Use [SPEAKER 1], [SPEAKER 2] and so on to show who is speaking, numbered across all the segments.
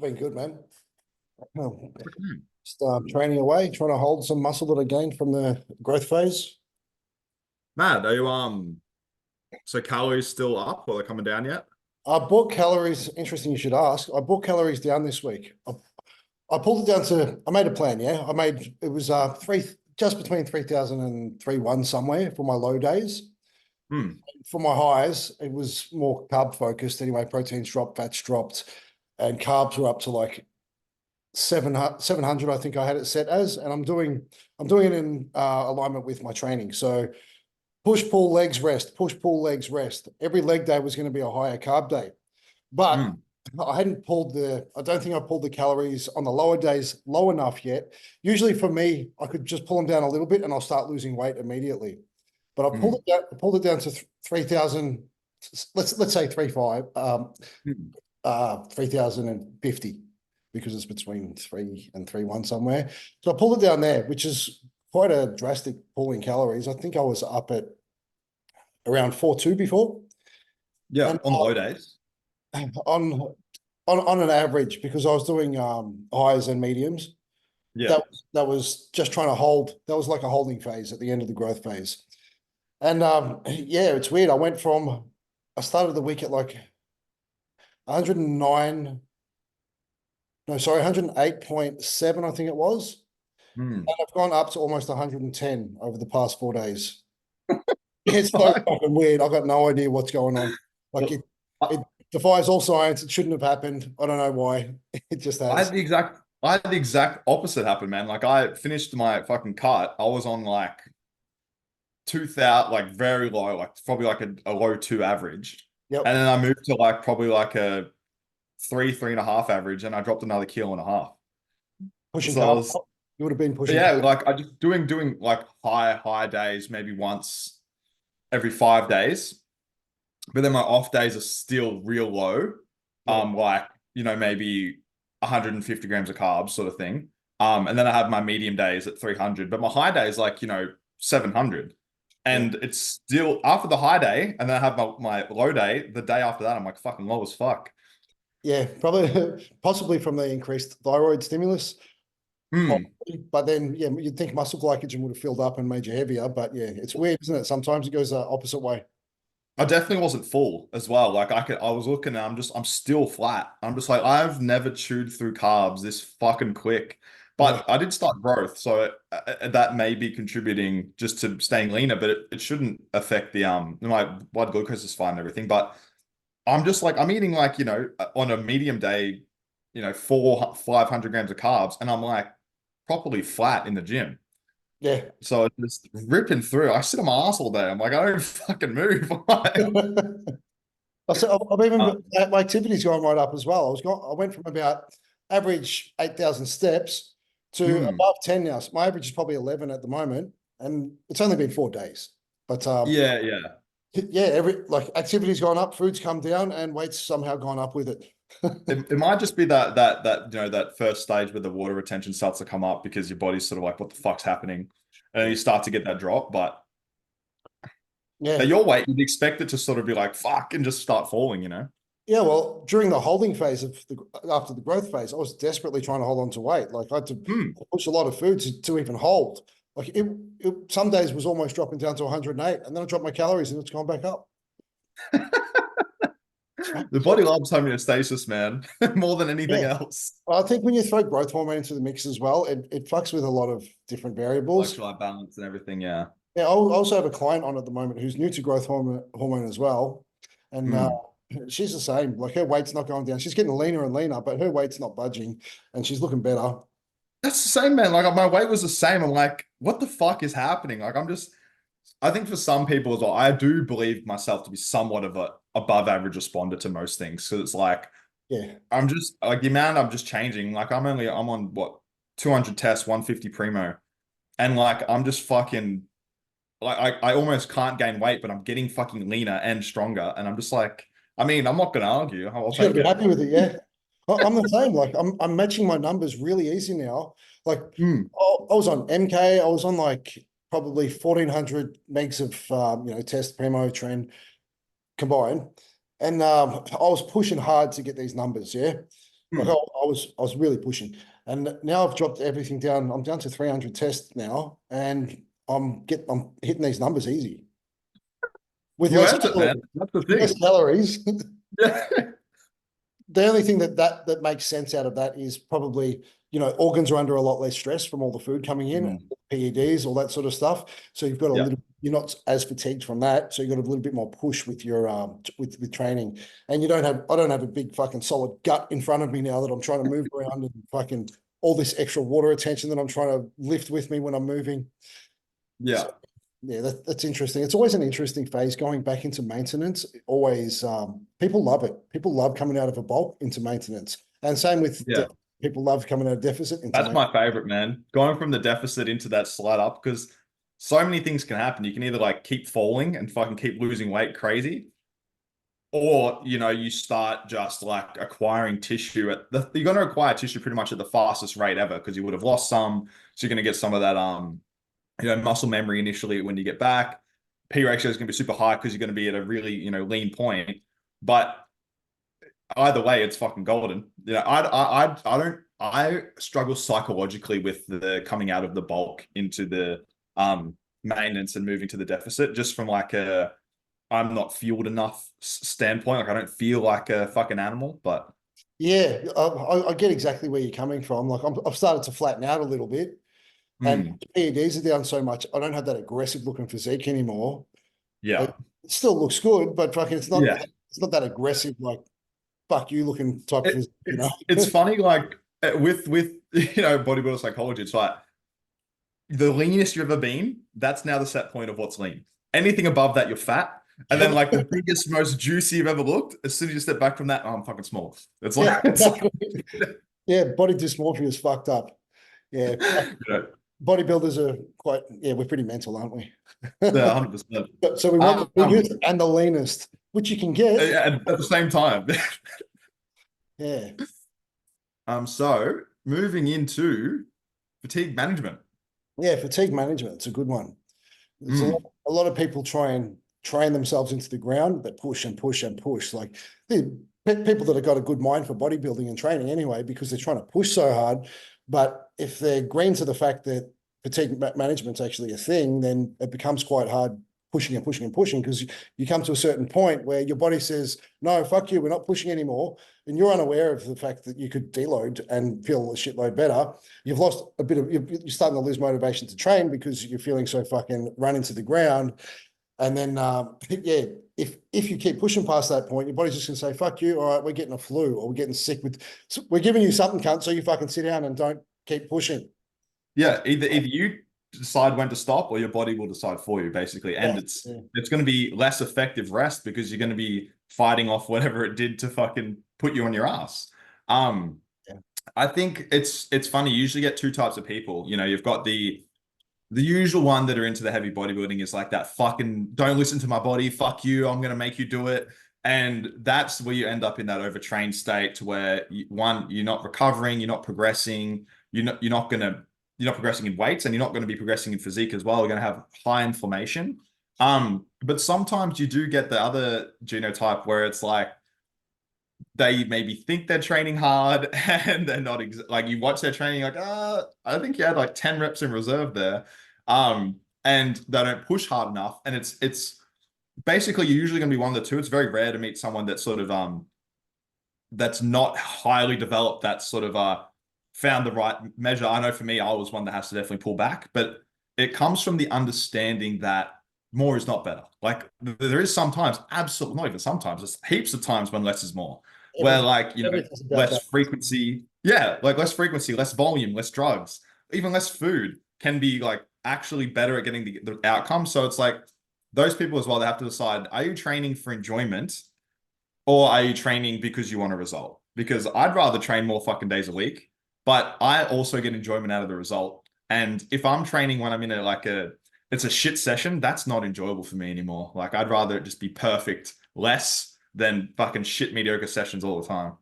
[SPEAKER 1] I've been good, man. Oh,
[SPEAKER 2] Mm.
[SPEAKER 1] just training away, trying to hold some muscle that I gained from the growth phase.
[SPEAKER 2] Mad, are you so calories still up or they're coming down yet?
[SPEAKER 1] I brought calories. Interesting, you should ask. I brought calories down this week. I pulled it down to. I made a plan. Yeah, I made it was just between 3,000 and 3,1 somewhere for my low days.
[SPEAKER 2] Hmm.
[SPEAKER 1] For my highs, it was more carb focused. Anyway, proteins dropped, fats dropped, and carbs were up to like 700. I think I had it set as, and I'm doing it in alignment with my training. So push, pull, legs, rest, push, pull, legs, rest. Every leg day was going to be a higher carb day. But
[SPEAKER 2] Hmm.
[SPEAKER 1] I don't think I pulled the calories on the lower days low enough yet. Usually for me, I could just pull them down a little bit and I'll start losing weight immediately. But
[SPEAKER 2] Hmm.
[SPEAKER 1] I pulled it down to 3,000, let's say 3,500,
[SPEAKER 2] Hmm.
[SPEAKER 1] 3,050 because it's between 3 and 3,1 somewhere. So I pulled it down there, which is quite a drastic pull in calories. I think I was up at around 4,2 before.
[SPEAKER 2] Yeah,
[SPEAKER 1] And
[SPEAKER 2] on the low days.
[SPEAKER 1] on on an average, because I was doing highs and mediums,
[SPEAKER 2] Yeah.
[SPEAKER 1] that was just trying to hold. That was like a holding phase at the end of the growth phase. And yeah, it's weird. I started the week at like 109, no, sorry, 108.7, I think it was.
[SPEAKER 2] Hmm.
[SPEAKER 1] And I've gone up to almost 110 over the past 4 days. It's so
[SPEAKER 2] Fuck.
[SPEAKER 1] fucking weird. I've got no idea what's going on. Like
[SPEAKER 2] Well,
[SPEAKER 1] it, it defies all science. It shouldn't have happened. I don't know why. It just has.
[SPEAKER 2] I had the exact opposite happen, man. Like I finished my fucking cut. I was on like 2,000, like very low, like probably like a low two average. And
[SPEAKER 1] Yep.
[SPEAKER 2] then I moved to like probably like a three and a half average, and I dropped another kilo and a half.
[SPEAKER 1] Pushing
[SPEAKER 2] So I
[SPEAKER 1] carb.
[SPEAKER 2] was
[SPEAKER 1] You would have been
[SPEAKER 2] But
[SPEAKER 1] pushing
[SPEAKER 2] yeah,
[SPEAKER 1] carb.
[SPEAKER 2] like I just doing like high days, maybe once every 5 days. But then my off days are still real low.
[SPEAKER 1] Yep.
[SPEAKER 2] Like, maybe 150 grams of carbs sort of thing. And then I have my medium days at 300, but my high day is like, 700.
[SPEAKER 1] Yeah.
[SPEAKER 2] And it's still after the high day, and then I have my low day, the day after that, I'm like fucking low as fuck.
[SPEAKER 1] Yeah. Probably, possibly from the increased thyroid stimulus.
[SPEAKER 2] Hmm.
[SPEAKER 1] Possibly. But then, yeah, you'd think muscle glycogen would have filled up and made you heavier. But yeah, it's weird, isn't it? Sometimes it goes the opposite way.
[SPEAKER 2] I definitely wasn't full as well. Like I was looking and I'm still flat. I'm just like, I've never chewed through carbs this fucking quick.
[SPEAKER 1] Yeah.
[SPEAKER 2] But I did start growth, so that may be contributing just to staying leaner, but it shouldn't affect my blood glucose is fine and everything. But I'm just like, I'm eating like, on a medium day, 500 grams of carbs, and I'm like properly flat in the gym.
[SPEAKER 1] Yeah.
[SPEAKER 2] So it's just ripping through. I sit on my ass all day. I'm like, I don't fucking move.
[SPEAKER 1] I've even
[SPEAKER 2] Uh,
[SPEAKER 1] my activity's gone right up as well. I went from about average 8,000 steps to
[SPEAKER 2] hmm.
[SPEAKER 1] above 10 now. So my average is probably 11 at the moment, and it's only been 4 days. But
[SPEAKER 2] Yeah, yeah.
[SPEAKER 1] yeah, every like activity's gone up, food's come down, and weight's somehow gone up with it.
[SPEAKER 2] It might just be that that first stage where the water retention starts to come up because your body's sort of like, what the fuck's happening? And you start to get that drop. But
[SPEAKER 1] Yeah,
[SPEAKER 2] at your weight, you'd expect it to sort of be like, fuck, and just start falling.
[SPEAKER 1] yeah. Well, during the holding phase of the after the growth phase, I was desperately trying to hold on to weight. Like I had to
[SPEAKER 2] Hmm.
[SPEAKER 1] push a lot of food to even hold. Like it some days was almost dropping down to 108, and then I dropped my calories and it's gone back up.
[SPEAKER 2] The body loves homeostasis, man, more than anything
[SPEAKER 1] Yeah.
[SPEAKER 2] else.
[SPEAKER 1] I think when you throw growth hormone into the mix as well, it fucks with a lot of different variables.
[SPEAKER 2] Electrolyte balance and everything, yeah.
[SPEAKER 1] Yeah, I also have a client on at the moment who's new to growth hormone as well. And
[SPEAKER 2] Hmm.
[SPEAKER 1] she's the same. Like her weight's not going down. She's getting leaner and leaner, but her weight's not budging and she's looking better.
[SPEAKER 2] That's the same, man. Like my weight was the same. I'm like, what the fuck is happening? Like I think for some people as well, I do believe myself to be somewhat of a above average responder to most things. So it's like
[SPEAKER 1] Yeah.
[SPEAKER 2] I'm just like the amount I'm just changing. Like I'm on what 200 tests, 150 primo, and like I'm just fucking like I almost can't gain weight, but I'm getting fucking leaner and stronger. And I'm just like, I mean, I'm not gonna argue. I'll
[SPEAKER 1] You got to
[SPEAKER 2] take
[SPEAKER 1] be
[SPEAKER 2] it.
[SPEAKER 1] happy with it. Yeah. I'm the same. Like I'm matching my numbers really easy now. Like
[SPEAKER 2] Hmm.
[SPEAKER 1] I was on MK. I was on like probably 1,400 megs of test primo combined. And I was pushing hard to get these numbers, yeah. Like
[SPEAKER 2] Hmm.
[SPEAKER 1] I was really pushing, and now I've dropped everything down. I'm down to 300 tests now, and I'm hitting these numbers easy with
[SPEAKER 2] You earned it, man. That's the
[SPEAKER 1] less
[SPEAKER 2] thing.
[SPEAKER 1] calories.
[SPEAKER 2] Yeah.
[SPEAKER 1] The only thing that makes sense out of that is probably, organs are under a lot less stress from all the food coming in,
[SPEAKER 2] Mm.
[SPEAKER 1] PEDs, all that sort of stuff. So you've got a
[SPEAKER 2] Yeah.
[SPEAKER 1] little, you're not as fatigued from that. So you've got a little bit more push with your with training. And I don't have a big fucking solid gut in front of me now that I'm trying to move around and fucking all this extra water retention that I'm trying to lift with me when I'm moving. So
[SPEAKER 2] Yeah.
[SPEAKER 1] yeah, that's interesting. It's always an interesting phase going back into maintenance. Always, people love it. People love coming out of a bulk into maintenance, and same with
[SPEAKER 2] Yeah.
[SPEAKER 1] people love coming out of deficit into
[SPEAKER 2] That's
[SPEAKER 1] maintenance.
[SPEAKER 2] my favorite, man. Going from the deficit into that slide up, because so many things can happen. You can either like keep falling and fucking keep losing weight crazy, or you start just like acquiring tissue you're going to acquire tissue pretty much at the fastest rate ever because you would have lost some. So you're going to get some of that muscle memory initially when you get back. P ratio is going to be super high because you're going to be at a really, lean point. But either way, it's fucking golden. I struggle psychologically with the coming out of the bulk into the maintenance and moving to the deficit just from like a I'm not fueled enough standpoint. Like I don't feel like a fucking animal, but
[SPEAKER 1] Yeah, I get exactly where you're coming from. Like I've started to flatten out a little bit, and
[SPEAKER 2] mm,
[SPEAKER 1] PEDs are down so much. I don't have that aggressive looking physique anymore.
[SPEAKER 2] yeah,
[SPEAKER 1] It still looks good, but fucking
[SPEAKER 2] yeah.
[SPEAKER 1] it's not that aggressive like fuck you looking type
[SPEAKER 2] It,
[SPEAKER 1] physique, you know.
[SPEAKER 2] it's funny, like with bodybuilder psychology, it's like the leanest you've ever been, that's now the set point of what's lean. Anything above that, you're fat. And then like the biggest, most juicy you've ever looked, as soon as you step back from that, oh, I'm fucking small. It's
[SPEAKER 1] Yeah,
[SPEAKER 2] like, it's like,
[SPEAKER 1] yeah, body dysmorphia is fucked up. Yeah,
[SPEAKER 2] you know,
[SPEAKER 1] bodybuilders are quite, yeah, we're pretty mental, aren't we?
[SPEAKER 2] yeah, 100%.
[SPEAKER 1] So we want the biggest and the leanest, which you can get.
[SPEAKER 2] At the same time.
[SPEAKER 1] Yeah.
[SPEAKER 2] So moving into fatigue management.
[SPEAKER 1] Yeah, fatigue management, it's a good one. There's
[SPEAKER 2] Mm,
[SPEAKER 1] a lot of people try and train themselves into the ground, but push and push and push. Like the people that have got a good mind for bodybuilding and training anyway, because they're trying to push so hard. But if they're green to the fact that fatigue management's actually a thing, then it becomes quite hard pushing and pushing and pushing because you come to a certain point where your body says, no, fuck you, we're not pushing anymore. And you're unaware of the fact that you could deload and feel a shitload better. You've lost a bit of, you're starting to lose motivation to train because you're feeling so fucking run into the ground. And then, yeah, if you keep pushing past that point, your body's just gonna say, fuck you, all right, we're getting a flu or we're getting sick with, so we're giving you something, cunt, so you fucking sit down and don't keep pushing.
[SPEAKER 2] yeah, either you decide when to stop or your body will decide for you, basically. And
[SPEAKER 1] Yeah,
[SPEAKER 2] it's
[SPEAKER 1] yeah,
[SPEAKER 2] it's going to be less effective rest because you're going to be fighting off whatever it did to fucking put you on your ass. Um,
[SPEAKER 1] yeah.
[SPEAKER 2] I think it's funny. You usually get two types of people. You've got the usual one that are into the heavy bodybuilding is like that fucking don't listen to my body, fuck you, I'm gonna make you do it. And that's where you end up in that overtrained state to where you're not recovering, you're not progressing, you're not progressing in weights, and you're not going to be progressing in physique as well. You're going to have high inflammation. But sometimes you do get the other genotype where it's like they maybe think they're training hard and they're not like you watch their training like I think you had like 10 reps in reserve there, and they don't push hard enough, and it's basically you're usually going to be one of the two. It's very rare to meet someone that's sort of that's not highly developed, that's sort of found the right measure. I know for me I was one that has to definitely pull back, but it comes from the understanding that more is not better. Like there is sometimes, absolutely not even sometimes, there's heaps of times when less is more. Where
[SPEAKER 1] Everything,
[SPEAKER 2] like,
[SPEAKER 1] everything's about
[SPEAKER 2] less
[SPEAKER 1] that.
[SPEAKER 2] frequency, yeah, like less frequency, less volume, less drugs, even less food can be like actually better at getting the outcome. So it's like those people as well, they have to decide, are you training for enjoyment or are you training because you want a result? Because I'd rather train more fucking days a week, but I also get enjoyment out of the result. And if I'm training when I'm in it's a shit session, that's not enjoyable for me anymore. Like I'd rather it just be perfect less than fucking shit mediocre sessions all the time.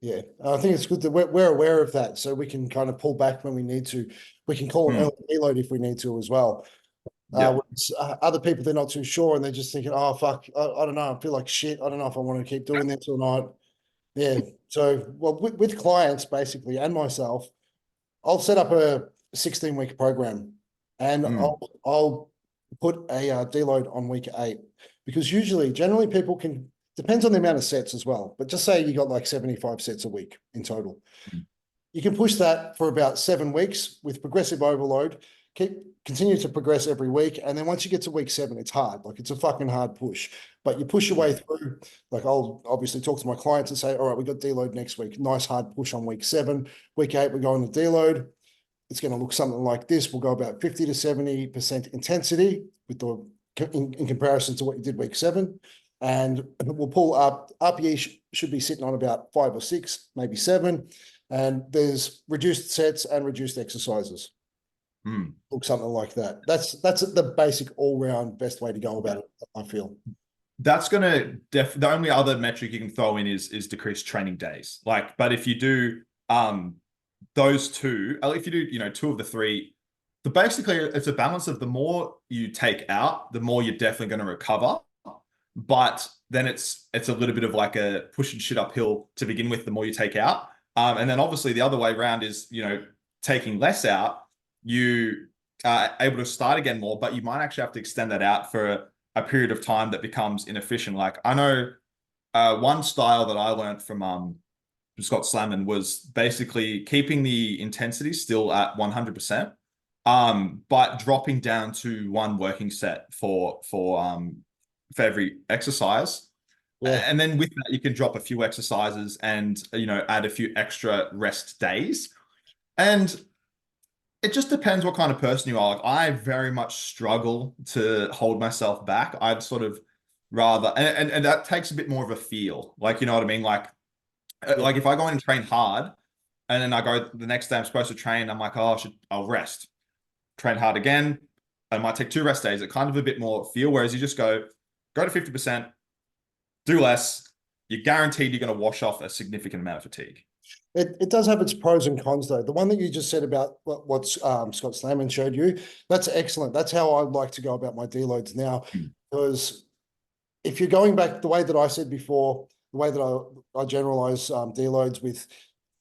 [SPEAKER 1] Yeah, I think it's good that we're aware of that, so we can kind of pull back when we need to. We can call an
[SPEAKER 2] Hmm.
[SPEAKER 1] early reload if we need to as well.
[SPEAKER 2] Yeah.
[SPEAKER 1] Other people, they're not too sure and they're just thinking, oh fuck, I don't know, I feel like shit. I don't know if I want to keep doing this or not. Yeah. So, well, with clients basically and myself, I'll set up a 16-week program and
[SPEAKER 2] Mm,
[SPEAKER 1] I'll put a deload on week 8 because generally people can, depends on the amount of sets as well. But just say you got like 75 sets a week in total.
[SPEAKER 2] mm,
[SPEAKER 1] You can push that for about 7 weeks with progressive overload. Continue to progress every week, and then once you get to week 7, it's hard. Like it's a fucking hard push, but you push your way
[SPEAKER 2] yeah.
[SPEAKER 1] through. Like I'll obviously talk to my clients and say, "All right, we got deload next week. Nice hard push on week 7. Week 8, we're going to deload. It's going to look something like this. We'll go about 50 to 70% intensity with in comparison to what you did week 7, and we'll pull up. RPE should be sitting on about 5 or 6, maybe 7." And there's reduced sets and reduced exercises.
[SPEAKER 2] Mm.
[SPEAKER 1] Look something like that. That's the basic all-round best way to go about it, I feel.
[SPEAKER 2] That's gonna the only other metric you can throw in is decreased training days. Like, but if you do those two, if you do, you know, 2 of the 3, the basically it's a balance of the more you take out, the more you're definitely going to recover. But then it's a little bit of like a pushing shit uphill to begin with, the more you take out. And then obviously the other way around is, you know, taking less out, you are able to start again more, but you might actually have to extend that out for a period of time that becomes inefficient. Like I know one style that I learned from Scott Slamman was basically keeping the intensity still at 100%, but dropping down to 1 working set for every exercise.
[SPEAKER 1] Yeah.
[SPEAKER 2] And then with that, you can drop a few exercises and, you know, add a few extra rest days. And it just depends what kind of person you are. Like I very much struggle to hold myself back. I'd sort of rather, and that takes a bit more of a feel. Like, you know what I mean?
[SPEAKER 1] Yeah.
[SPEAKER 2] Like if I go in and train hard and then I go the next day I'm supposed to train, I'm like, oh, I'll rest, train hard again. I might take 2 rest days. It kind of a bit more feel. Whereas you just go to 50%, do less. You're guaranteed you're going to wash off a significant amount of fatigue.
[SPEAKER 1] It does have its pros and cons, though. The one that you just said about what Scott Slamman showed you, that's excellent. That's how I'd like to go about my deloads now.
[SPEAKER 2] Mm.
[SPEAKER 1] Because if you're going back the way that I said before, the way that I generalize deloads with,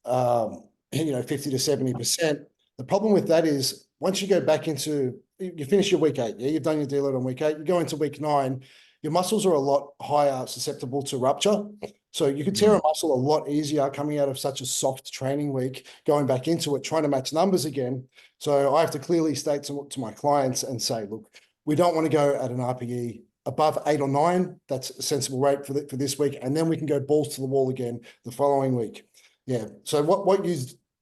[SPEAKER 1] 50 to 70%, the problem with that is once you go back into, you finish your week 8, yeah, you've done your deload on week 8, you go into week 9, your muscles are a lot higher susceptible to rupture. So you could tear a
[SPEAKER 2] Mm.
[SPEAKER 1] muscle a lot easier coming out of such a soft training week, going back into it, trying to match numbers again. So I have to clearly state to my clients and say, look, we don't want to go at an RPE above 8 or 9. That's a sensible rate for this week. And then we can go balls to the wall again the following week. Yeah. So what you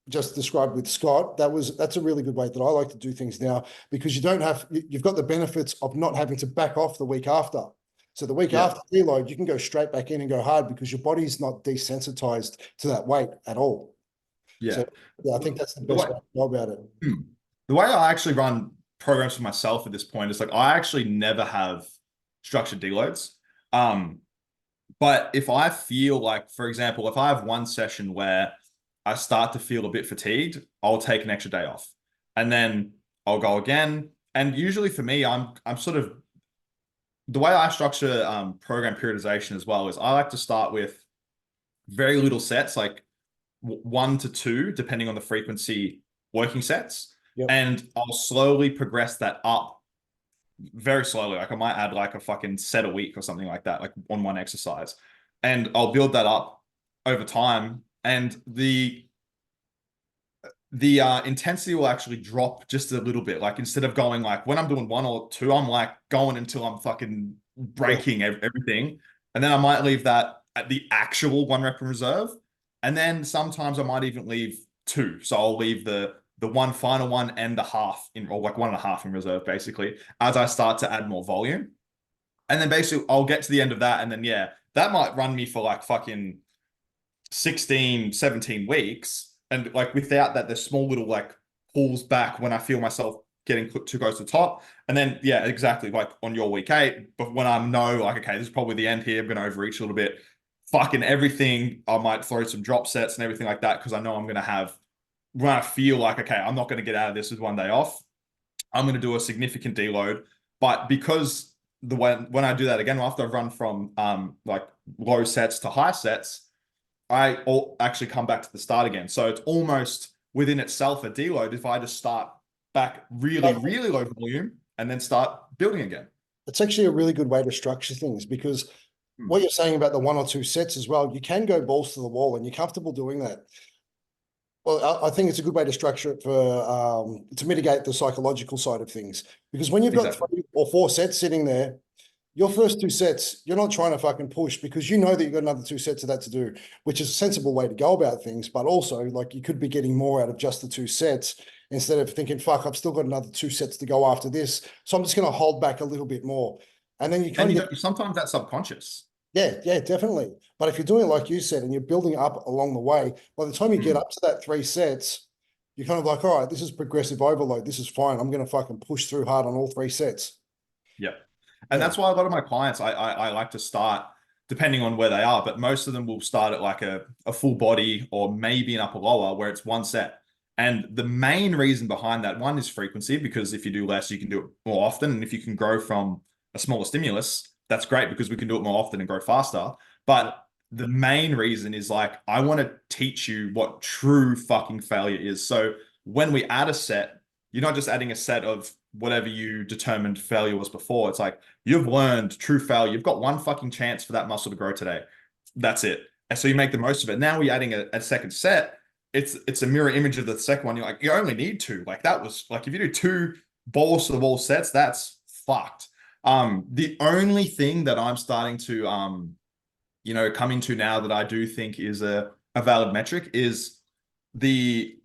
[SPEAKER 1] just described with Scott, that's a really good way that I like to do things now, because you've got the benefits of not having to back off the week after. So the week
[SPEAKER 2] Yeah.
[SPEAKER 1] after deload, you can go straight back in and go hard because your body's not desensitized to that weight at all.
[SPEAKER 2] Yeah.
[SPEAKER 1] So yeah, I think that's the
[SPEAKER 2] The
[SPEAKER 1] best
[SPEAKER 2] way,
[SPEAKER 1] way to go about it.
[SPEAKER 2] the way I actually run programs for myself at this point is like I actually never have structured deloads. But if I feel like, for example, if I have one session where I start to feel a bit fatigued, I'll take an extra day off. And then I'll go again. And usually for me, I'm sort of the way I structure program periodization as well is I like to start with very little sets, like 1 to 2, depending on the frequency working sets.
[SPEAKER 1] Yep.
[SPEAKER 2] And I'll slowly progress that up very slowly. Like I might add like a fucking set a week or something like that, like on one exercise. And I'll build that up over time. And the intensity will actually drop just a little bit. Like instead of going like when I'm doing 1 or 2, I'm like going until I'm fucking breaking everything. And then I might leave that at the actual 1 rep in reserve. And then sometimes I might even leave 2. So I'll leave the 1 final one and the half in, or like 1.5 in reserve, basically, as I start to add more volume. And then basically I'll get to the end of that. And then, yeah, that might run me for like fucking 16, 17 weeks. And like without that, there's small little like pulls back when I feel myself getting too close to the top. And then, yeah, exactly like on your week 8. But when I know like, okay, this is probably the end here, I'm going to overreach a little bit. Fucking everything, I might throw some drop sets and everything like that because I know I'm going to have, when I feel like, okay, I'm not going to get out of this with 1 day off, I'm going to do a significant deload. But because when I do that again, after I've run from like low sets to high sets, actually come back to the start again. So it's almost within itself a deload if I just start back really, really low volume and then start building again.
[SPEAKER 1] It's actually a really good way to structure things, because what you're saying about the 1 or 2 sets as well, you can go balls to the wall and you're comfortable doing that. Well, I think it's a good way to structure it for to mitigate the psychological side of things. Because when you've got
[SPEAKER 2] Exactly.
[SPEAKER 1] 3 or 4 sets sitting there, your first 2 sets, you're not trying to fucking push, because you know that you've got another 2 sets of that to do, which is a sensible way to go about things. But also, like, you could be getting more out of just the 2 sets instead of thinking, fuck, I've still got another 2 sets to go after this, so I'm just going to hold back a little bit more. And then you kind of get,
[SPEAKER 2] sometimes that's subconscious.
[SPEAKER 1] yeah, definitely. But if you're doing it like you said, and you're building up along the way, by the time you get up to that 3 sets, you're kind of like, all right, this is progressive overload. This is fine. I'm going to fucking push through hard on all 3 sets.
[SPEAKER 2] Yeah. And that's why a lot of my clients, I like to start, depending on where they are, but most of them will start at like a full body or maybe an upper lower where it's 1 set. And the main reason behind that, one, is frequency, because if you do less, you can do it more often. And if you can grow from a smaller stimulus, that's great, because we can do it more often and grow faster. But the main reason is, like, I want to teach you what true fucking failure is. So when we add a set, you're not just adding a set of whatever you determined failure was before. It's like, you've learned true failure. You've got 1 fucking chance for that muscle to grow today. That's it. And so you make the most of it. Now we're adding a second set. It's a mirror image of the second one. You're like, you only need 2. Like, that was like, if you do 2 balls to the wall sets, that's fucked. The only thing that I'm starting to come into now that I do think is a valid metric is the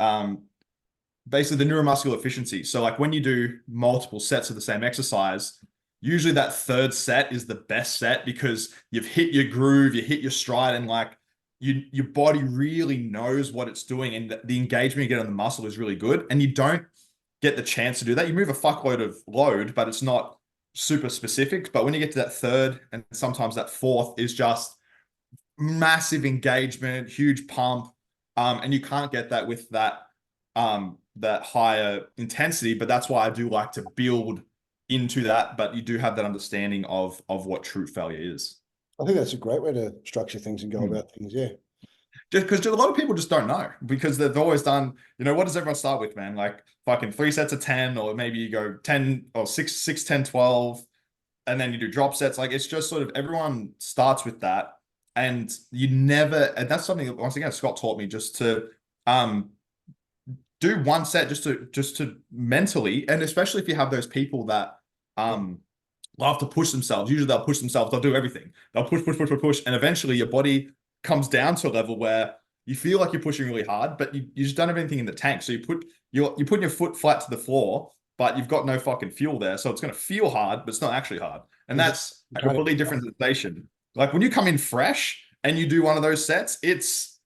[SPEAKER 2] basically the neuromuscular efficiency. So, like, when you do multiple sets of the same exercise, usually that 3rd set is the best set, because you've hit your groove, you hit your stride, and like, your body really knows what it's doing, and the engagement you get on the muscle is really good. And you don't get the chance to do that. You move a fuckload of load, but it's not super specific. But when you get to that 3rd and sometimes that 4th is just massive engagement, huge pump, and you can't get that with that higher intensity. But that's why I do like to build into that. But you do have that understanding of what true failure is.
[SPEAKER 1] I think that's a great way to structure things and go about things. Yeah.
[SPEAKER 2] Just because a lot of people just don't know, because they've always done, what does everyone start with, man? Like, fucking 3 sets of 10, or maybe you go 10 or 6, 10, 12, and then you do drop sets. Like, it's just sort of, everyone starts with that. And you never, and that's something that, once again, Scott taught me, just to do 1 set just to mentally, and especially if you have those people that love to push themselves. Usually they'll push themselves, they'll do everything. They'll push, and eventually your body comes down to a level where you feel like you're pushing really hard, but you just don't have anything in the tank. So you're putting your foot flat to the floor, but you've got no fucking fuel there. So it's going to feel hard, but it's not actually hard. And that's a completely different sensation. Like, when you come in fresh and you do one of those sets, it's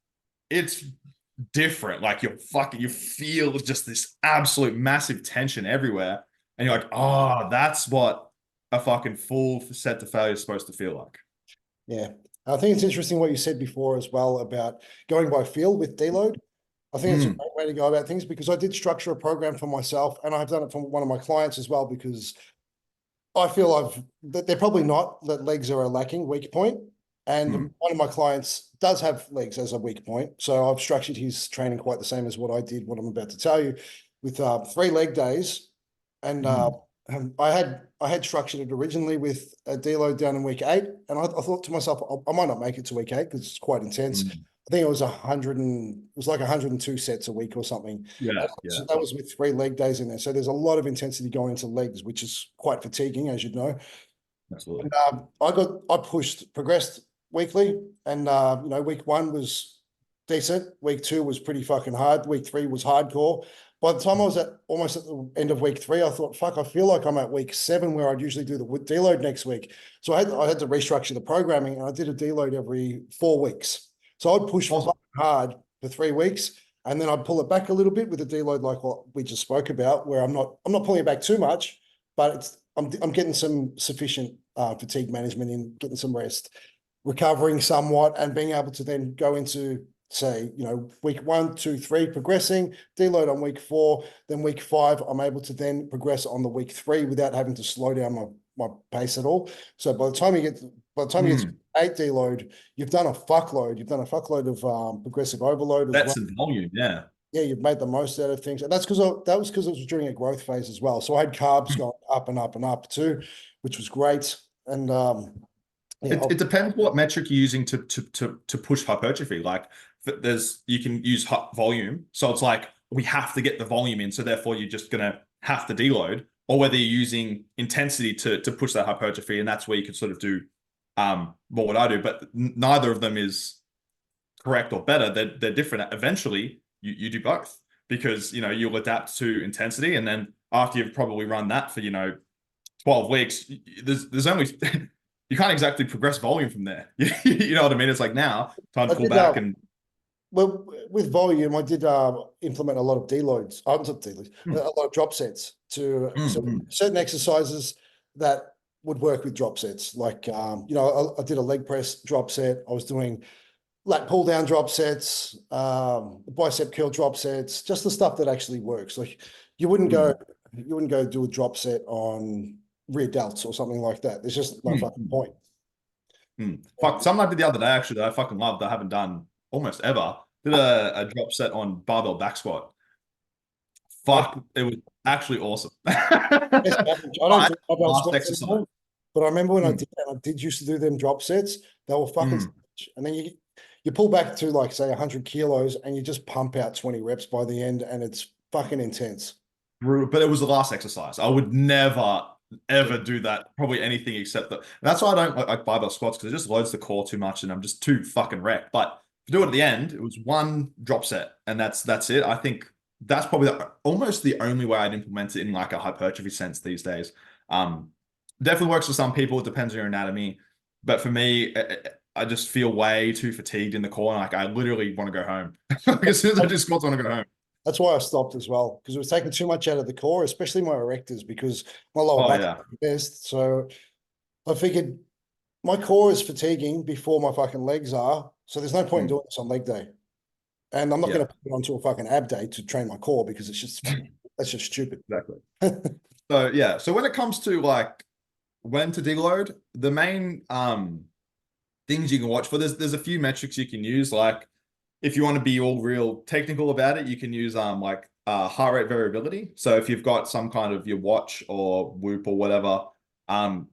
[SPEAKER 2] different. Like, you feel just this absolute massive tension everywhere. And you're like, oh, that's what a fucking full set to failure is supposed to feel like.
[SPEAKER 1] Yeah. I think it's interesting what you said before as well about going by feel with deload. I think it's a great way to go about things, because I did structure a program for myself, and I've done it for one of my clients as well, because I feel they're probably not, that legs are a lacking weak point. And one of my clients does have legs as a weak point. So I've structured his training quite the same as what I did, what I'm about to tell you, with 3 leg days. And I had structured it originally with a deload down in week 8. And I thought to myself, I might not make it to week 8 because it's quite intense. I think it was 102 sets a week or something.
[SPEAKER 2] Yeah.
[SPEAKER 1] So that was with 3 leg days in there. So there's a lot of intensity going into legs, which is quite fatiguing, as you know.
[SPEAKER 2] Absolutely.
[SPEAKER 1] And I progressed weekly, and week 1 was decent. Week 2 was pretty fucking hard. Week 3 was hardcore. By the time I was almost at the end of week 3, I thought, fuck, I feel like I'm at week 7, where I'd usually do the deload next week. So I had to restructure the programming, and I did a deload every 4 weeks. So I'd push hard for 3 weeks, and then I'd pull it back a little bit with a deload like what we just spoke about, where I'm not pulling it back too much, but I'm getting some sufficient fatigue management in, getting some rest, recovering somewhat, and being able to then go into, say, week 1, 2, 3, progressing, deload on week 4, then week 5, I'm able to then progress on the week 3 without having to slow down my pace at all. So by the time you get to 8 deload, you've done a fuckload. You've done a fuckload of progressive overload as
[SPEAKER 2] That's
[SPEAKER 1] well.
[SPEAKER 2] the volume, yeah.
[SPEAKER 1] Yeah, you've made the most out of things, and that's because that was because it was during a growth phase as well. So I had carbs going up and up and up too, which was great. And yeah,
[SPEAKER 2] It depends what metric you're using to push hypertrophy. Like you can use volume, so it's like we have to get the volume in, so therefore you're just gonna have to deload, or whether you're using intensity to push that hypertrophy, and that's where you can sort of do what I do. But neither of them is correct or better. They're different. Eventually, you do both, because you'll adapt to intensity, and then after you've probably run that for 12 weeks, there's only you can't exactly progress volume from there. You know what I mean? It's like now time to pull back and.
[SPEAKER 1] Well, with volume, I did implement a lot of deloads. Not deloads, a lot of drop sets to certain exercises that would work with drop sets. Like I did a leg press drop set. I was doing lat pull down drop sets, bicep curl drop sets, just the stuff that actually works. Like you wouldn't go do a drop set on rear delts or something like that. There's just no fucking point.
[SPEAKER 2] Fuck, something I did the other day actually that I fucking loved, that I haven't done almost ever. Did a drop set on barbell back squat. Fuck, it was actually awesome.
[SPEAKER 1] I don't do barbell
[SPEAKER 2] last
[SPEAKER 1] squats
[SPEAKER 2] exercise.
[SPEAKER 1] anymore, but I remember when I did used to do them drop sets. They were fucking and then you pull back to like say 100 kilos and you just pump out 20 reps by the end, and it's fucking intense.
[SPEAKER 2] Brutal, but it was the last exercise. I would never ever do that, probably anything except that. And that's why I don't like barbell squats, because it just loads the core too much and I'm just too fucking wrecked. But to do it at the end, it was one drop set and that's it. I think that's probably almost the only way I'd implement it in like a hypertrophy sense these days. Definitely works for some people. It depends on your anatomy. But for me, I just feel way too fatigued in the core. And like I literally want to go home. Like, as soon as I do squats, I want to go home.
[SPEAKER 1] That's why I stopped as well, because it was taking too much out of the core, especially my erectors, because my lower back is the best. So I figured my core is fatiguing before my fucking legs are. So there's no point in doing this on leg day. And I'm not going to put it onto a fucking ab day to train my core, because it's just that's just stupid.
[SPEAKER 2] Exactly. So yeah. So when it comes to like when to deload, the main things you can watch for, there's a few metrics you can use. Like if you want to be all real technical about it, you can use heart rate variability. So if you've got some kind of your watch or Whoop or whatever,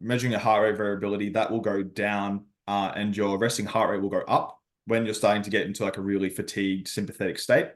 [SPEAKER 2] measuring your heart rate variability, that will go down and your resting heart rate will go up when you're starting to get into like a really fatigued sympathetic state.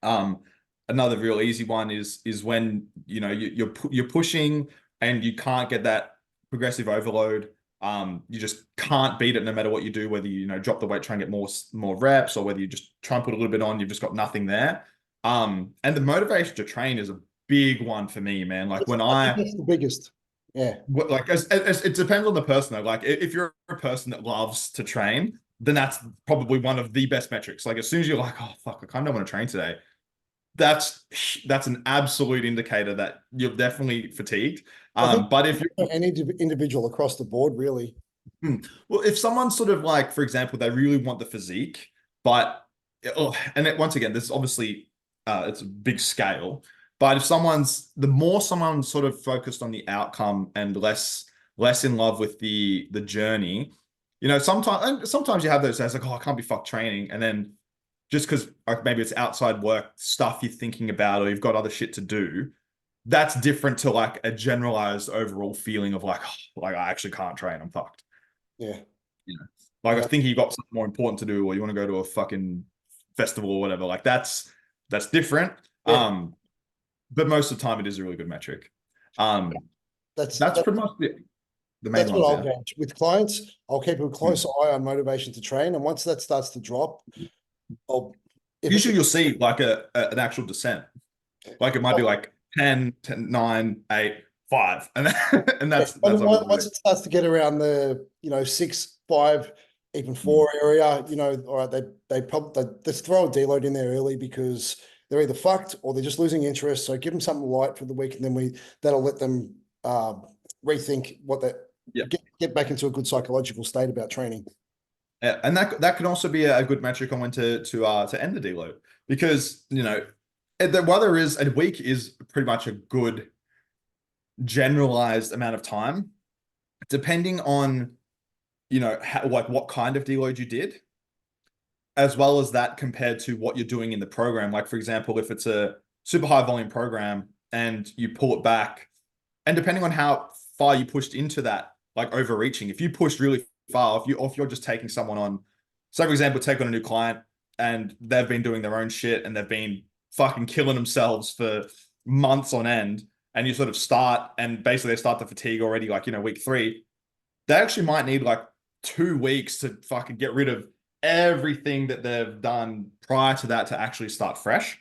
[SPEAKER 2] Another real easy one is when you're pushing and you can't get that progressive overload. You just can't beat it no matter what you do, whether you drop the weight, try and get more reps, or whether you just try and put a little bit on, you've just got nothing there. And the motivation to train is a big one for me, man. Like
[SPEAKER 1] that's the biggest. Yeah.
[SPEAKER 2] Like it depends on the person though. Like if you're a person that loves to train, then that's probably one of the best metrics. Like as soon as you're like, oh fuck, I kind of want to train today, that's an absolute indicator that you're definitely fatigued. But if you're
[SPEAKER 1] any individual across the board, really.
[SPEAKER 2] Well, if someone's sort of like, for example, they really want the physique, but once again, this obviously it's a big scale. But if the more someone's sort of focused on the outcome and less in love with the journey, sometimes you have those days like, oh, I can't be fucked training, and then just because maybe it's outside work stuff you're thinking about, or you've got other shit to do, that's different to like a generalized overall feeling of like, oh, like I actually can't train, I'm fucked.
[SPEAKER 1] Yeah.
[SPEAKER 2] Like I think you got something more important to do, or you want to go to a fucking festival or whatever. Like that's different. Yeah. But most of the time it is a really good metric. That's pretty much the main
[SPEAKER 1] that's
[SPEAKER 2] ones.
[SPEAKER 1] What I'll gauge with clients. I'll keep a close eye on motivation to train, and once that starts to drop,
[SPEAKER 2] usually you'll see like an actual descent. Like it might be like 10, 9, 8, 5, and that's
[SPEAKER 1] once it starts to get around the 6, 5, even 4 area, all right, they probably just throw a deload in there early, because they're either fucked or they're just losing interest. So give them something light for the week, and then that'll let them rethink what that get back into a good psychological state about training.
[SPEAKER 2] Yeah, and that can also be a good metric on when to end the deload, because while a week is pretty much a good generalized amount of time, depending on, how, like what kind of deload you did, as well as that compared to what you're doing in the program. Like, for example, if it's a super high volume program and you pull it back, and depending on how far you pushed into that, like overreaching, if you pushed really far, if you're just taking someone on, say, for example, take on a new client and they've been doing their own shit and they've been fucking killing themselves for months on end, and you sort of start and basically they start to fatigue already, like, week 3, they actually might need like 2 weeks to fucking get rid of everything that they've done prior to that to actually start fresh.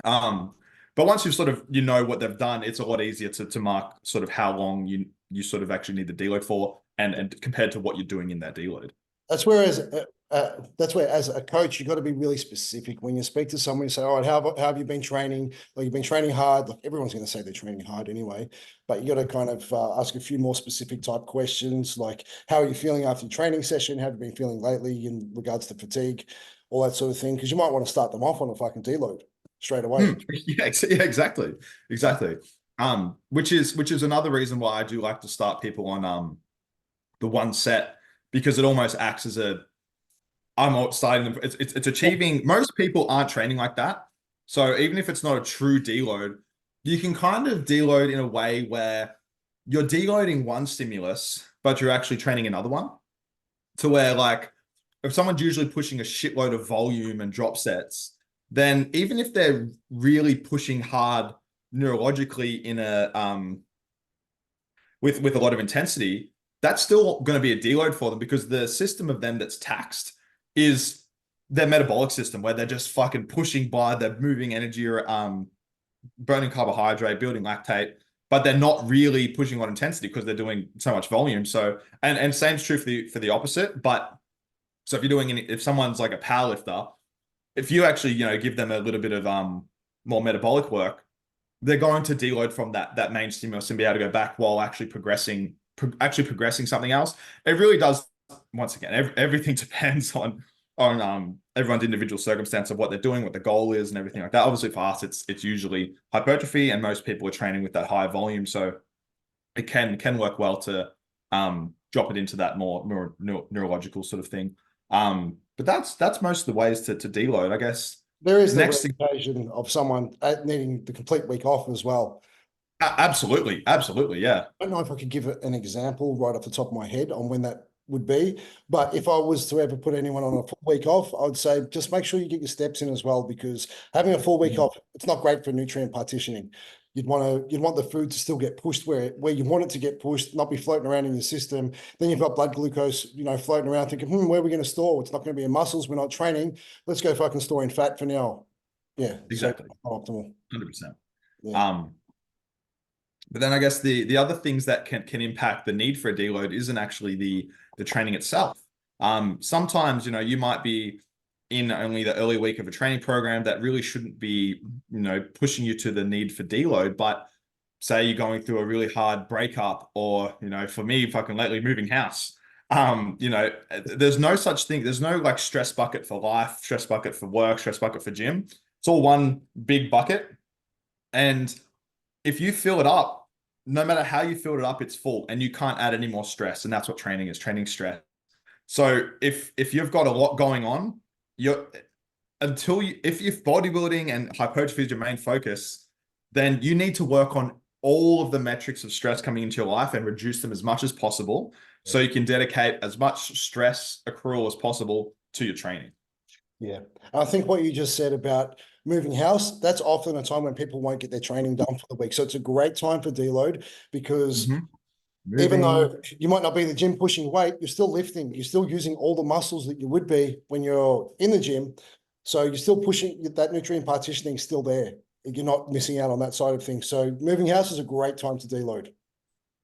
[SPEAKER 2] But once you've sort of, what they've done, it's a lot easier to mark sort of how long you sort of actually need the deload for, and compared to what you're doing in that deload.
[SPEAKER 1] That's where as a coach, you've got to be really specific. When you speak to someone, you say, all right, how have you been training? Like, you've been training hard. Like, everyone's going to say they're training hard anyway, but you got to kind of ask a few more specific type questions, like, how are you feeling after your training session? How have you been feeling lately in regards to fatigue, all that sort of thing? Because you might want to start them off on a fucking deload straight away.
[SPEAKER 2] Yeah, exactly. Which is another reason why I do like to start people on the one set, because it almost acts as I'm starting them. It's achieving. Most people aren't training like that. So even if it's not a true deload, you can kind of deload in a way where you're deloading one stimulus, but you're actually training another one. To where, like, if someone's usually pushing a shitload of volume and drop sets, then even if they're really pushing hard neurologically in with a lot of intensity, that's still going to be a deload for them, because the system of them that's taxed is their metabolic system, where they're just fucking pushing by, they're moving energy, or burning carbohydrate, building lactate, but they're not really pushing on intensity because they're doing so much volume. So, and same's true for the opposite. But so if you're doing if someone's like a power lifter, if you actually, give them a little bit of more metabolic work, they're going to deload from that main stimulus and be able to go back while actually progressing something else. It really does. Once again, everything depends on everyone's individual circumstance of what they're doing, what the goal is, and everything like that. Obviously, for us, it's usually hypertrophy, and most people are training with that high volume, so it can work well to drop it into that more neurological sort of thing. But that's most of the ways to deload, I guess.
[SPEAKER 1] There is the occasion of someone needing the complete week off as well.
[SPEAKER 2] Absolutely, yeah.
[SPEAKER 1] I don't know if I could give an example right off the top of my head on when that would be, but if I was to ever put anyone on a full week off, I would say just make sure you get your steps in as well, because having a full week off, it's not great for nutrient partitioning. You'd want the food to still get pushed where you want it to get pushed, not be floating around in your system. Then you've got blood glucose, floating around thinking, where are we going to store? It's not going to be in muscles. We're not training. Let's go fucking store in fat for now. Yeah,
[SPEAKER 2] exactly.
[SPEAKER 1] So optimal.
[SPEAKER 2] 100%.
[SPEAKER 1] Yeah.
[SPEAKER 2] But then I guess the other things that can impact the need for a deload isn't actually the training itself. Sometimes, you might be in only the early week of a training program that really shouldn't be, pushing you to the need for deload. But say you're going through a really hard breakup, or, for me, fucking lately moving house. There's no such thing. There's no like stress bucket for life, stress bucket for work, stress bucket for gym. It's all one big bucket. And if you fill it up, no matter how you filled it up, it's full, and you can't add any more stress. And that's what training is, training stress. So if you've got a lot going on, if bodybuilding and hypertrophy is your main focus, then you need to work on all of the metrics of stress coming into your life and reduce them as much as possible, so you can dedicate as much stress accrual as possible to your training.
[SPEAKER 1] Yeah. I think what you just said about moving house, that's often a time when people won't get their training done for the week. So it's a great time for deload, because even though you might not be in the gym pushing weight, you're still lifting. You're still using all the muscles that you would be when you're in the gym. So you're still pushing, that nutrient partitioning is still there. You're not missing out on that side of things. So moving house is a great time to deload.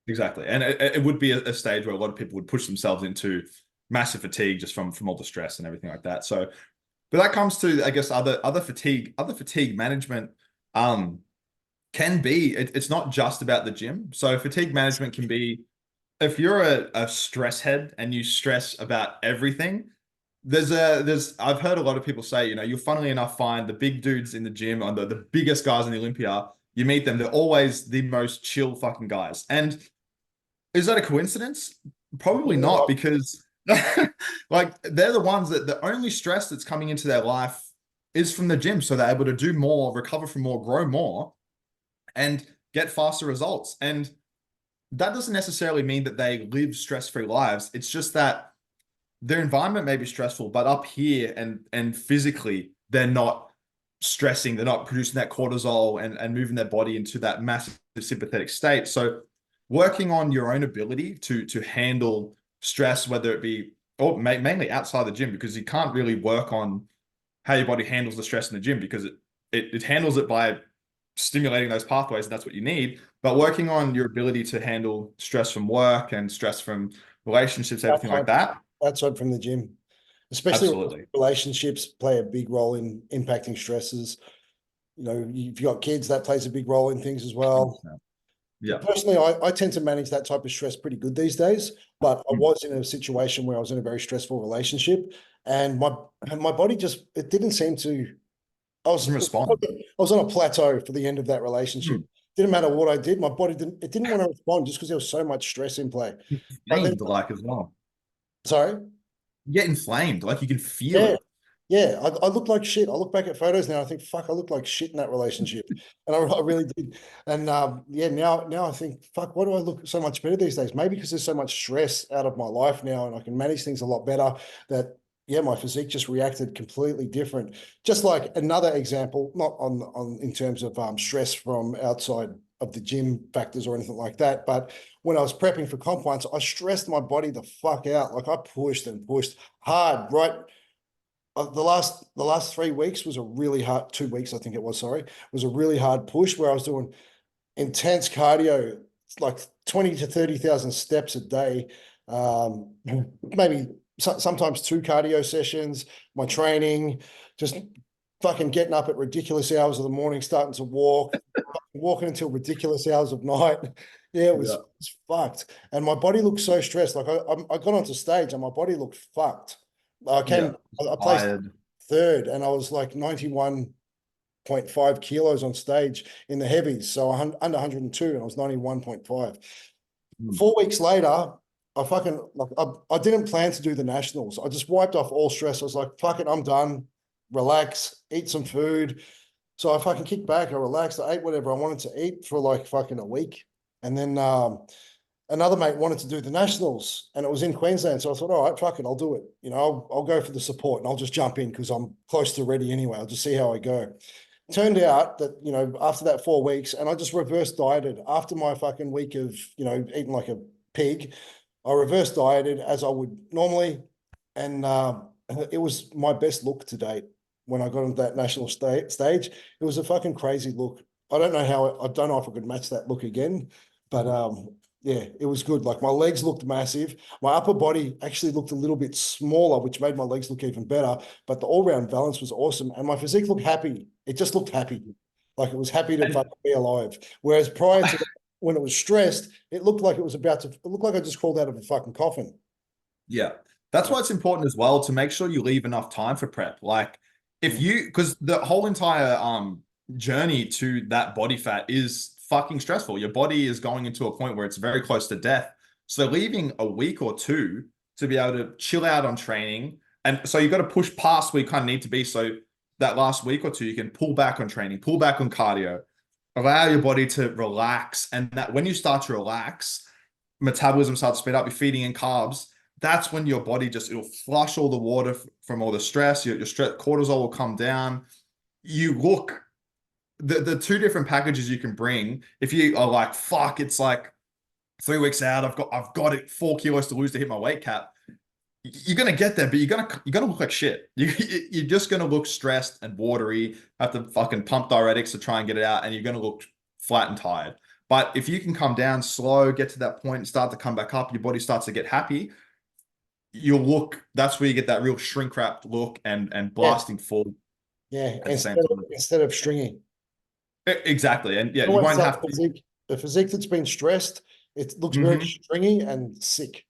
[SPEAKER 2] Exactly. And it would be a stage where a lot of people would push themselves into massive fatigue just from all the stress and everything like that. So, but that comes to, I guess, other fatigue management can be, it's not just about the gym. So fatigue management can be, if you're a stress head and you stress about everything, I've heard a lot of people say, you'll funnily enough find the big dudes in the gym, or the biggest guys in the Olympia, you meet them, they're always the most chill fucking guys. And Is that a coincidence? Probably
[SPEAKER 1] Yeah,
[SPEAKER 2] not, because like they're the ones that the only stress that's coming into their life is from the gym. So they're able to do more, recover from more, grow more, and get faster results. And that doesn't necessarily mean that they live stress-free lives. It's just that their environment may be stressful, but up here and physically, they're not stressing, they're not producing that cortisol and moving their body into that massive sympathetic state. So working on your own ability to handle stress, whether it be or mainly outside the gym, because you can't really work on how your body handles the stress in the gym because it handles it by stimulating those pathways, and that's what you need. But working on your ability to handle stress from work and stress from relationships, everything like that.
[SPEAKER 1] outside from the gym, especially
[SPEAKER 2] Absolutely.
[SPEAKER 1] relationships play a big role in impacting stresses. You know, if you've got kids, that plays a big role in things as well.
[SPEAKER 2] 100%. Yeah.
[SPEAKER 1] Personally, I tend to manage that type of stress pretty good these days, but I was in a situation where I was in a very stressful relationship, and my body just it didn't seem to.
[SPEAKER 2] Doesn't respond.
[SPEAKER 1] I was on a plateau for the end of that relationship. Didn't matter what I did, my body didn't want to respond just because there was so much stress in play. But then,
[SPEAKER 2] Inflamed, like, as well.
[SPEAKER 1] sorry.
[SPEAKER 2] You get inflamed, like you can feel
[SPEAKER 1] Yeah,
[SPEAKER 2] it.
[SPEAKER 1] yeah, I look like shit. I look back at photos now. I think, fuck, I look like shit in that relationship, and I really did. And yeah, now I think, fuck, why do I look so much better these days? Maybe because there's so much stress out of my life now, and I can manage things a lot better. That yeah, my physique just reacted completely different. Just like another example, not on in terms of stress from outside of the gym factors or anything like that, but when I was prepping for comp once, I stressed my body the fuck out. Like I pushed and pushed hard, right? The last 3 weeks was a really hard 2 weeks, I think it was, sorry, was a really hard push where I was doing intense cardio, like 20 to 30,000 steps a day. Maybe sometimes two cardio sessions, my training, just fucking getting up at ridiculous hours of the morning, starting to walk, walking until ridiculous hours of night. Yeah,
[SPEAKER 2] Yeah.
[SPEAKER 1] it's fucked. And my body looked so stressed. Like I got onto stage and my body looked fucked. I
[SPEAKER 2] Yeah.
[SPEAKER 1] came, I placed
[SPEAKER 2] Tired.
[SPEAKER 1] third and I was like 91.5 kilos on stage in the heavies. So under 102 and I was 91.5. 4 weeks later, I fucking like I didn't plan to do the nationals. I just wiped off all stress. I was like, fuck it, I'm done. Relax, eat some food. So I fucking kicked back, I relaxed, I ate whatever I wanted to eat for like fucking a week. And then another mate wanted to do the nationals and it was in Queensland. So I thought, all right, fuck it, I'll do it. You know, I'll go for the support and I'll just jump in because I'm close to ready anyway. I'll just see how I go. Turned out that, you know, after that 4 weeks, and I just reverse dieted after my fucking week of, you know, eating like a pig. I reverse dieted as I would normally. And it was my best look to date when I got on that national stage. It was a fucking crazy look. I don't know how, I don't know if I could match that look again, but yeah, it was good. Like my legs looked massive. My upper body actually looked a little bit smaller, which made my legs look even better. But the all-round balance was awesome. And my physique looked happy. It just looked happy. Like it was happy to fucking be alive. Whereas prior to that, when it was stressed, it looked like it looked like I just crawled out of a fucking coffin.
[SPEAKER 2] Yeah. That's why it's important as well to make sure you leave enough time for prep. Like if you, because the whole entire journey to that body fat is fucking stressful. Your body is going into a point where it's very close to death. So leaving a week or two to be able to chill out on training. And so you've got to push past where you kind of need to be. So that last week or two, you can pull back on training, pull back on cardio, allow your body to relax. And that when you start to relax, metabolism starts to speed up, you're feeding in carbs. That's when your body just, it'll flush all the water from all the stress. Your stress, cortisol will come down. You look, the two different packages you can bring, if you are like, fuck, it's like 3 weeks out, I've got it 4 kilos to lose to hit my weight cap. You're gonna get there, but you're gonna look like shit. You're just gonna look stressed and watery. Have to fucking pump diuretics to try and get it out, and you're gonna look flat and tired. But if you can come down slow, get to that point, and start to come back up, your body starts to get happy. You'll look. That's where you get that real shrink wrapped look and blasting full.
[SPEAKER 1] Yeah,
[SPEAKER 2] At the same time.
[SPEAKER 1] instead of stringing.
[SPEAKER 2] Exactly, and yeah,
[SPEAKER 1] I
[SPEAKER 2] you
[SPEAKER 1] want
[SPEAKER 2] won't have to.
[SPEAKER 1] the physique that's been stressed, it looks very stringy and sick,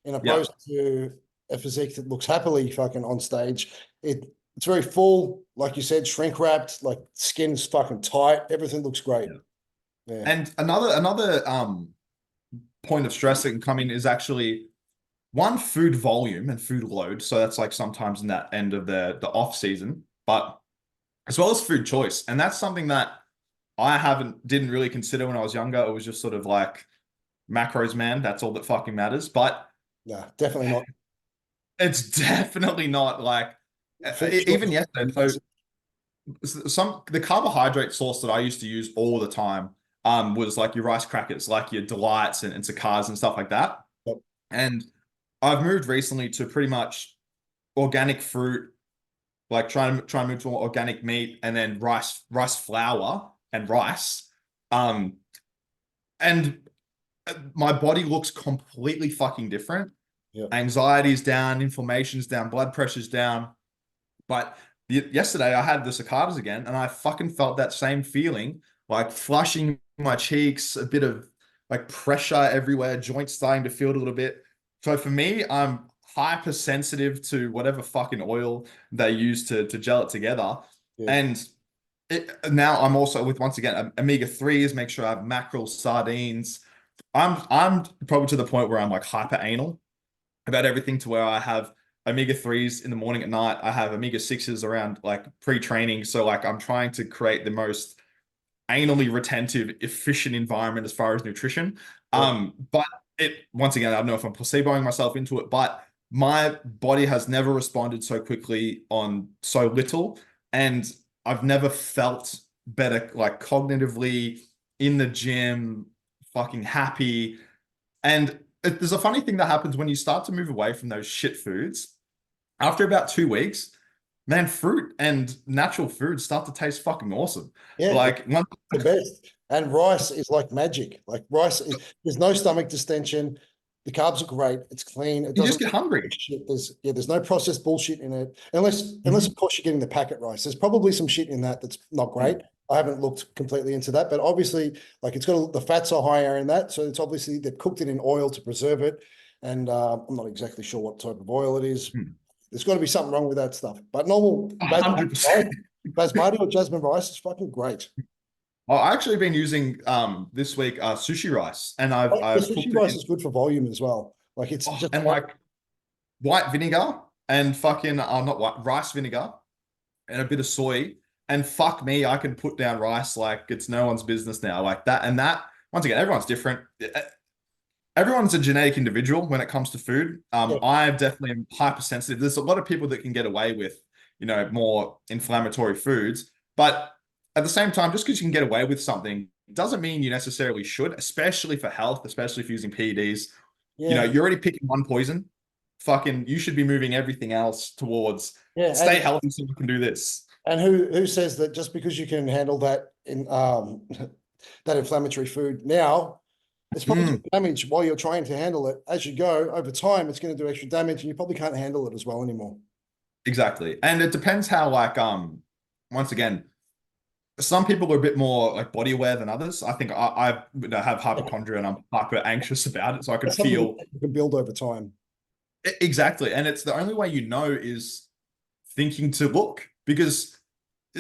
[SPEAKER 1] in
[SPEAKER 2] Yeah.
[SPEAKER 1] opposed to a physique that looks happily fucking on stage. It's very full, like you said, shrink wrapped, like skin's fucking tight. Everything looks great.
[SPEAKER 2] Yeah.
[SPEAKER 1] Yeah.
[SPEAKER 2] And another point of stress that can come in is actually one, food volume and food load. So that's like sometimes in that end of the off season, but as well as food choice. And that's something that I didn't really consider when I was younger. It was just sort of like macros, man. That's all that fucking matters. But
[SPEAKER 1] No, definitely not.
[SPEAKER 2] it's definitely not like
[SPEAKER 1] Food
[SPEAKER 2] even
[SPEAKER 1] choice.
[SPEAKER 2] yesterday. So the carbohydrate source that I used to use all the time was like your rice crackers, like your delights and Sakars and stuff like that.
[SPEAKER 1] Yep.
[SPEAKER 2] And I've moved recently to pretty much organic fruit, like trying to move to organic meat, and then rice flour and rice. And my body looks completely fucking different.
[SPEAKER 1] Yeah.
[SPEAKER 2] Anxiety's down, inflammation's down, blood pressure's down. But yesterday I had the cicadas again, and I fucking felt that same feeling, like flushing my cheeks, a bit of like pressure everywhere, joints starting to feel it a little bit. So for me, I'm hypersensitive to whatever fucking oil they use to gel it together.
[SPEAKER 1] Yeah.
[SPEAKER 2] And now I'm also with, once again, omega-3s, make sure I have mackerel, sardines. I'm probably to the point where I'm like hyper anal about everything, to where I have omega-3s in the morning, at night. I have omega-6s around like pre-training. So like I'm trying to create the most anally retentive, efficient environment as far as nutrition.
[SPEAKER 1] Yeah.
[SPEAKER 2] But it, once again, I don't know if I'm placeboing myself into it, but my body has never responded so quickly on so little. And I've never felt better, like cognitively, in the gym, fucking happy. And there's a funny thing that happens when you start to move away from those shit foods. After about 2 weeks, man, fruit and natural foods start to taste fucking awesome.
[SPEAKER 1] Yeah.
[SPEAKER 2] Like one,
[SPEAKER 1] The best. And rice is like magic. Like there's no stomach distension. The carbs are great. It's clean. It
[SPEAKER 2] you just
[SPEAKER 1] doesn't
[SPEAKER 2] get hungry.
[SPEAKER 1] shit. There's no processed bullshit in it. Unless
[SPEAKER 2] Mhm.
[SPEAKER 1] of course you're getting the packet rice. There's probably some shit in that that's not great. I haven't looked completely into that, but obviously, like the fats are higher in that, so it's obviously they've cooked it in oil to preserve it. And I'm not exactly sure what type of oil it is. There's got to be something wrong with that stuff. But normal
[SPEAKER 2] 100%.
[SPEAKER 1] basmati or jasmine rice is fucking great.
[SPEAKER 2] I've actually been using this week sushi rice, and
[SPEAKER 1] The
[SPEAKER 2] I've
[SPEAKER 1] sushi
[SPEAKER 2] cooked it
[SPEAKER 1] rice
[SPEAKER 2] in,
[SPEAKER 1] is good for volume as well. Like it's just
[SPEAKER 2] and like white vinegar and fucking not white, rice vinegar and a bit of soy. And fuck me, I can put down rice like it's no one's business now. Like that, and that, once again, everyone's different. Everyone's a genetic individual when it comes to food.
[SPEAKER 1] yeah,
[SPEAKER 2] I definitely am hypersensitive. There's a lot of people that can get away with, more inflammatory foods. But at the same time, just because you can get away with something doesn't mean you necessarily should, especially for health, especially if using PEDs.
[SPEAKER 1] yeah,
[SPEAKER 2] You're already picking one poison. Fucking, you should be moving everything else towards
[SPEAKER 1] yeah.
[SPEAKER 2] stay healthy so you can do this.
[SPEAKER 1] And who says that just because you can handle that in that inflammatory food now, it's probably doing damage while you're trying to handle it. As you go over time, it's going to do extra damage, and you probably can't handle it as well anymore.
[SPEAKER 2] Exactly. And it depends how, like, once again, some people are a bit more like body aware than others. I think I have hypochondria and I'm hyper anxious about it. So I can
[SPEAKER 1] That's something
[SPEAKER 2] feel
[SPEAKER 1] that you can build over time.
[SPEAKER 2] exactly. And it's the only way is thinking to look, because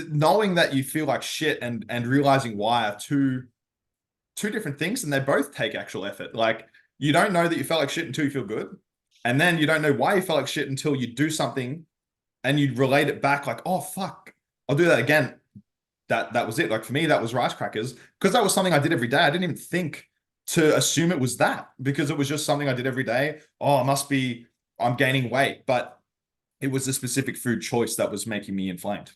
[SPEAKER 2] knowing that you feel like shit and realizing why are two different things, and they both take actual effort. Like, you don't know that you felt like shit until you feel good. And then you don't know why you felt like shit until you do something and you relate it back, like, oh fuck, I'll do that again. That was it. Like for me, that was rice crackers, because that was something I did every day. I didn't even think to assume it was that, because it was just something I did every day. Oh, it must be I'm gaining weight, but it was a specific food choice that was making me inflamed.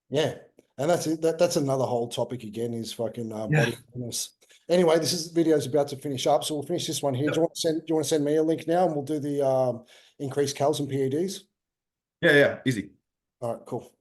[SPEAKER 1] Yeah, and that's it. That's another whole topic again. Is fucking
[SPEAKER 2] Yeah.
[SPEAKER 1] body awareness. Anyway, this video's about to finish up, so we'll finish this one here.
[SPEAKER 2] Yep.
[SPEAKER 1] Do you want to send me a link now, and we'll do the increased calories and PEDs?
[SPEAKER 2] Yeah, easy.
[SPEAKER 1] All right, cool.